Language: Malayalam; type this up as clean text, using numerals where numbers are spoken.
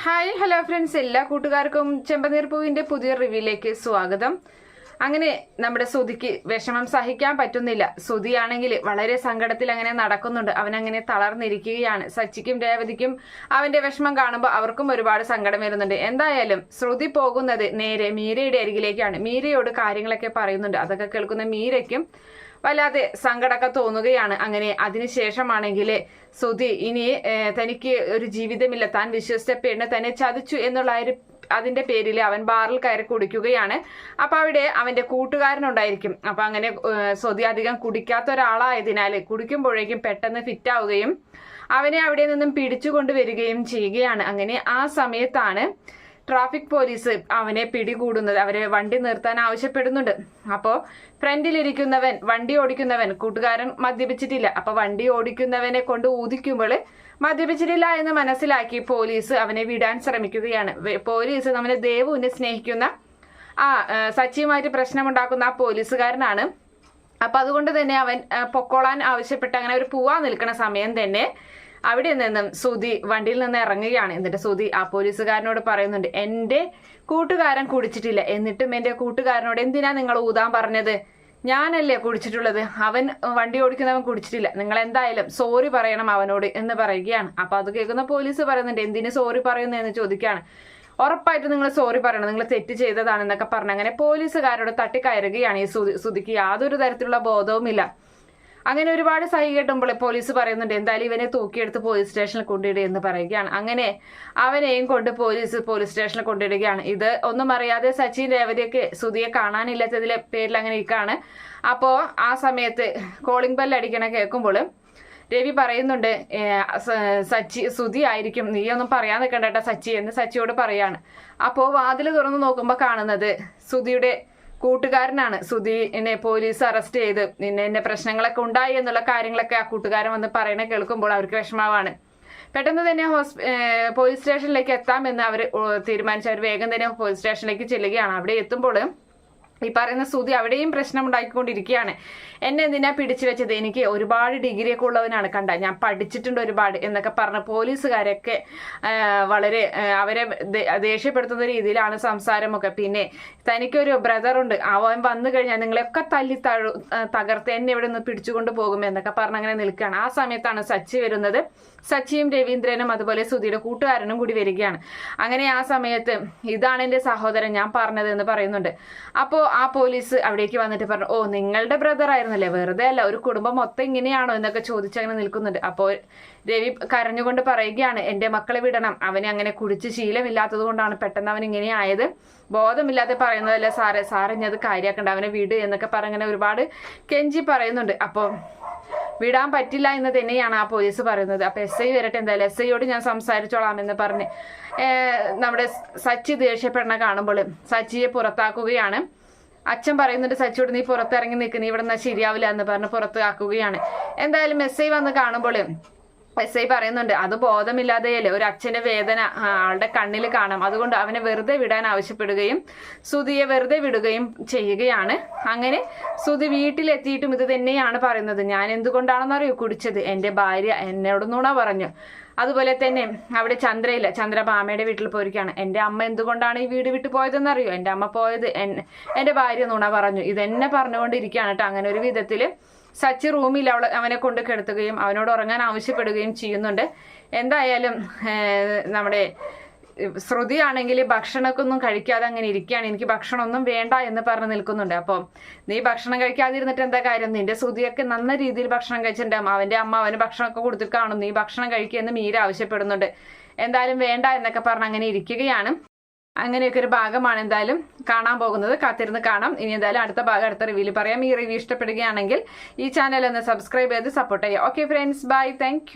ഹായ് ഹലോ ഫ്രണ്ട്സ്, എല്ലാ കൂട്ടുകാർക്കും ചെമ്പനീർ പൂവിന്റെ പുതിയ റിവ്യൂയിലേക്ക് സ്വാഗതം. അങ്ങനെ നമ്മുടെ സുധിക്ക് വിഷമം സഹിക്കാൻ പറ്റുന്നില്ല. സുധിയാണെങ്കിൽ വളരെ സങ്കടത്തിൽ അങ്ങനെ നടക്കുന്നുണ്ട്. അവനങ്ങനെ തളർന്നിരിക്കുകയാണ്. സച്ചിക്കും രേവതിക്കും അവന്റെ വിഷമം കാണുമ്പോൾ അവർക്കും ഒരുപാട് സങ്കടം വരുന്നുണ്ട്. എന്തായാലും ശ്രുതി പോകുന്നത് നേരെ മീരയുടെ അരികിലേക്കാണ്. മീരയോട് കാര്യങ്ങളൊക്കെ പറയുന്നുണ്ട്. അതൊക്കെ കേൾക്കുന്ന മീരയ്ക്കും വല്ലാതെ സങ്കടമൊക്കെ തോന്നുകയാണ്. അങ്ങനെ അതിനുശേഷമാണെങ്കിൽ സുധി ഇനി തനിക്ക് ഒരു ജീവിതമില്ല, താൻ വിശ്വസിച്ച പെണ്ണ് തന്നെ ചതിച്ചു എന്നുള്ള അതിന്റെ പേരിൽ അവൻ ബാറിൽ കയറി കുടിക്കുകയാണ്. അപ്പൊ അവിടെ അവന്റെ കൂട്ടുകാരനുണ്ടായിരിക്കും. അപ്പൊ അങ്ങനെ സുധി അധികം കുടിക്കാത്ത ഒരാളായതിനാൽ കുടിക്കുമ്പോഴേക്കും പെട്ടെന്ന് ഫിറ്റാവുകയും അവനെ അവിടെ നിന്നും പിടിച്ചുകൊണ്ടുവരികയും ചെയ്യുകയാണ്. അങ്ങനെ ആ സമയത്താണ് ട്രാഫിക് പോലീസ് അവനെ പിടികൂടുന്നത്. അവരെ വണ്ടി നിർത്താൻ ആവശ്യപ്പെടുന്നുണ്ട്. അപ്പോൾ ഫ്രണ്ടിലിരിക്കുന്നവൻ, വണ്ടി ഓടിക്കുന്നവൻ, കൂട്ടുകാരൻ മദ്യപിച്ചിട്ടില്ല. അപ്പൊ വണ്ടി ഓടിക്കുന്നവനെ കൊണ്ട് ഊതിക്കുമ്പോൾ മദ്യപിച്ചിട്ടില്ല എന്ന് മനസ്സിലാക്കി പോലീസ് അവനെ വിടാൻ ശ്രമിക്കുകയാണ്. പോലീസ് നമ്മുടെ ദേവുവിനെ സ്നേഹിക്കുന്ന സച്ചിയുമായിട്ട് പ്രശ്നമുണ്ടാക്കുന്ന ആ പോലീസുകാരനാണ്. അപ്പൊ അതുകൊണ്ട് തന്നെ അവൻ പൊക്കോളാൻ ആവശ്യപ്പെട്ട് അങ്ങനെ അവർ പോവാൻ നിൽക്കുന്ന സമയം തന്നെ അവിടെ നിന്നും സുധി വണ്ടിയിൽ നിന്ന് ഇറങ്ങുകയാണ്. എന്നിട്ട് സുധി ആ പോലീസുകാരനോട് പറയുന്നുണ്ട്, എന്റെ കൂട്ടുകാരൻ കുടിച്ചിട്ടില്ല, എന്നിട്ടും എന്റെ കൂട്ടുകാരനോട് എന്തിനാ നിങ്ങൾ ഊതാൻ പറഞ്ഞത്? ഞാനല്ലേ കുടിച്ചിട്ടുള്ളത്, അവൻ വണ്ടി ഓടിക്കുന്നവൻ കുടിച്ചിട്ടില്ല, നിങ്ങൾ എന്തായാലും സോറി പറയണം അവനോട് എന്ന് പറയുകയാണ്. അപ്പൊ അത് കേൾക്കുന്ന പോലീസ് പറയുന്നുണ്ട്, എന്തിനു സോറി പറയുന്നു എന്ന് ചോദിക്കുകയാണ്. ഉറപ്പായിട്ട് നിങ്ങൾ സോറി പറയണം, നിങ്ങൾ തെറ്റ് ചെയ്തതാണെന്നൊക്കെ പറഞ്ഞ് അങ്ങനെ പോലീസുകാരോട് തട്ടിക്കയറുകയാണ്. ഈ സുധിക്ക് യാതൊരു തരത്തിലുള്ള ബോധവുമില്ല. അങ്ങനെ ഒരുപാട് സഹി കേട്ടുമ്പോൾ പോലീസ് പറയുന്നുണ്ട്, എന്തായാലും ഇവനെ തൂക്കിയെടുത്ത് പോലീസ് സ്റ്റേഷനിൽ കൊണ്ടിടുക എന്ന് പറയുകയാണ്. അങ്ങനെ അവനെയും കൊണ്ട് പോലീസ് സ്റ്റേഷനിൽ കൊണ്ടിടുകയാണ്. ഇത് ഒന്നും അറിയാതെ സച്ചിൻ രേവതിയൊക്കെ സുധിയെ കാണാനില്ലാത്തതിലെ പേരിൽ അങ്ങനെ ഇരിക്കുകയാണ്. അപ്പോ ആ സമയത്ത് കോളിംഗ് ബെൽ അടിക്കണ കേൾക്കുമ്പോൾ രവി പറയുന്നുണ്ട്, സുധി ആയിരിക്കും, നീ ഒന്നും പറയാൻ നിൽക്കണ്ട സച്ചി എന്ന് സച്ചിയോട് പറയാണ്. അപ്പോ വാതിൽ തുറന്നു നോക്കുമ്പോൾ കാണുന്നത് സുധിയുടെ കൂട്ടുകാരനാണ്. സുധിനെ പോലീസ് അറസ്റ്റ് ചെയ്ത് എന്നെ പ്രശ്നങ്ങളൊക്കെ ഉണ്ടായി എന്നുള്ള കാര്യങ്ങളൊക്കെ ആ കൂട്ടുകാരൻ വന്ന് പറയണ കേൾക്കുമ്പോൾ അവർക്ക് വിഷമമാണ്. പെട്ടെന്ന് തന്നെ പോലീസ് സ്റ്റേഷനിലേക്ക് എത്താമെന്ന് അവർ തീരുമാനിച്ചു. അവർ വേഗം തന്നെ പോലീസ് സ്റ്റേഷനിലേക്ക് ചെല്ലുകയാണ്. അവിടെ എത്തുമ്പോൾ ഈ പറയുന്ന സുധി അവിടെയും പ്രശ്നം ഉണ്ടാക്കിക്കൊണ്ടിരിക്കുകയാണ്. എന്നെ എന്തിനാ പിടിച്ചു വെച്ചത്, എനിക്ക് ഒരുപാട് ഡിഗ്രിയൊക്കെ ഉള്ളവനാണ്, കണ്ട ഞാൻ പഠിച്ചിട്ടുണ്ട് ഒരുപാട് എന്നൊക്കെ പറഞ്ഞ പോലീസുകാരൊക്കെ വളരെ അവരെ ദേഷ്യപ്പെടുത്തുന്ന രീതിയിലാണ് സംസാരമൊക്കെ. പിന്നെ തനിക്കൊരു ബ്രദറുണ്ട്, അവൻ വന്നു കഴിഞ്ഞാൽ നിങ്ങളെയൊക്കെ തല്ലി തകർത്ത് എന്നെ ഇവിടെ നിന്ന് പിടിച്ചുകൊണ്ട് പോകും എന്നൊക്കെ പറഞ്ഞ് അങ്ങനെ നിൽക്കുകയാണ്. ആ സമയത്താണ് സച്ചി വരുന്നത്. സച്ചിയും രവീന്ദ്രനും അതുപോലെ സുധിയുടെ കൂട്ടുകാരനും കൂടി വരികയാണ്. അങ്ങനെ ആ സമയത്ത് ഇതാണ് എൻ്റെ സഹോദരൻ ഞാൻ പറഞ്ഞത് എന്ന് പറയുന്നുണ്ട്. അപ്പോൾ ആ പോലീസ് അവിടേക്ക് വന്നിട്ട് പറഞ്ഞു, ഓ നിങ്ങളുടെ ബ്രദർ ആയിരുന്നല്ലേ, വെറുതെ അല്ല, ഒരു കുടുംബം മൊത്തം ഇങ്ങനെയാണോ എന്നൊക്കെ ചോദിച്ചങ്ങനെ നിൽക്കുന്നുണ്ട്. അപ്പോൾ രവി കരഞ്ഞുകൊണ്ട് പറയുകയാണ്, എൻ്റെ മക്കളെ വിടണം, അവനെ അങ്ങനെ കുടിച്ച് ശീലമില്ലാത്തത് കൊണ്ടാണ് പെട്ടെന്ന് അവൻ ഇങ്ങനെ ആയത്, ബോധമില്ലാതെ പറയുന്നതല്ല സാറേ ഞാൻ അത് കാര്യമാക്കണ്ട, അവനെ വിട് എന്നൊക്കെ പറഞ്ഞങ്ങനെ ഒരുപാട് കെഞ്ചി പറയുന്നുണ്ട്. അപ്പോൾ വിടാൻ പറ്റില്ല എന്ന് തന്നെയാണ് ആ പോലീസ് പറയുന്നത്. അപ്പൊ SI വരട്ടെ, എന്തായാലും SIയോട് ഞാൻ സംസാരിച്ചോളാം എന്ന് പറഞ്ഞ് നമ്മുടെ സച്ചി ദേഷ്യപ്പെടണ കാണുമ്പോൾ സച്ചിയെ പുറത്താക്കുകയാണ്. അച്ഛൻ പറയുന്നുണ്ട് സച്ചിയോട്, നീ പുറത്തിറങ്ങി നിൽക്ക്, നീ ഇവിടെ നിന്നാൽ ശരിയാവില്ല എന്ന് പറഞ്ഞ് പുറത്താക്കുകയാണ്. എന്തായാലും SI വന്ന് കാണുമ്പോൾ SI പറയുന്നുണ്ട്, അത് ബോധമില്ലാതെയല്ലേ, ഒരു അച്ഛന്റെ വേദന ആളുടെ കണ്ണിൽ കാണാം, അതുകൊണ്ട് അവനെ വെറുതെ വിടാൻ ആവശ്യപ്പെടുകയും സുധിയെ വെറുതെ വിടുകയും ചെയ്യുകയാണ്. അങ്ങനെ സുധി വീട്ടിലെത്തിയിട്ടും ഇത് തന്നെയാണ് പറയുന്നത്, ഞാൻ എന്തുകൊണ്ടാണെന്നറിയോ കുടിച്ചത്, എൻ്റെ ഭാര്യ എന്നോട് നുണ പറഞ്ഞു. അതുപോലെ തന്നെ അവിടെ ചന്ദ്രയില്ല, ചന്ദ്ര ഭാമയുടെ വീട്ടിൽ പോയിരിക്കുകയാണ്. എൻ്റെ അമ്മ എന്തുകൊണ്ടാണ് ഈ വീട് വിട്ടു പോയതെന്നറിയോ, എൻ്റെ അമ്മ പോയത് എൻ്റെ ഭാര്യ നുണ പറഞ്ഞു, ഇതെന്നെ പറഞ്ഞുകൊണ്ടിരിക്കുകയാണ് കേട്ടോ. അങ്ങനെ ഒരു വിധത്തില് സച്ചി റൂമിൽ അവനെ കൊണ്ട് കിടത്തുകയും അവനോട് ഉറങ്ങാൻ ആവശ്യപ്പെടുകയും ചെയ്യുന്നുണ്ട്. എന്തായാലും നമ്മുടെ ശ്രുതി ആണെങ്കിൽ ഭക്ഷണമൊക്കെ ഒന്നും കഴിക്കാതെ അങ്ങനെ ഇരിക്കുകയാണ്. എനിക്ക് ഭക്ഷണമൊന്നും വേണ്ട എന്ന് പറഞ്ഞ് നിൽക്കുന്നുണ്ട്. അപ്പോൾ നീ ഭക്ഷണം കഴിക്കാതിരുന്നിട്ട് എന്താ കാര്യം, നിന്റെ ശ്രുതിയൊക്കെ നല്ല രീതിയിൽ ഭക്ഷണം കഴിച്ചിട്ടുണ്ടാകും, അവന്റെ അമ്മ അവന് ഭക്ഷണമൊക്കെ കൊടുത്തിട്ട് കാണും, നീ ഭക്ഷണം കഴിക്കുക എന്ന് മീര ആവശ്യപ്പെടുന്നുണ്ട്. എന്തായാലും വേണ്ട എന്നൊക്കെ പറഞ്ഞ് അങ്ങനെ ഇരിക്കുകയാണ്. അങ്ങനെയൊക്കെ ഒരു ഭാഗമാണ് എന്തായാലും കാണാൻ പോകുന്നത്. കാത്തിരുന്ന് കാണാം. ഇനി എന്തായാലും അടുത്ത ഭാഗം അടുത്ത റിവ്യൂവിൽ പറയാം. ഈ റിവ്യൂ ഇഷ്ടപ്പെടുകയാണെങ്കിൽ ഈ ചാനൽ ഒന്ന് സബ്സ്ക്രൈബ് ചെയ്ത് സപ്പോർട്ട് ചെയ്യാം. Okay friends, by, thank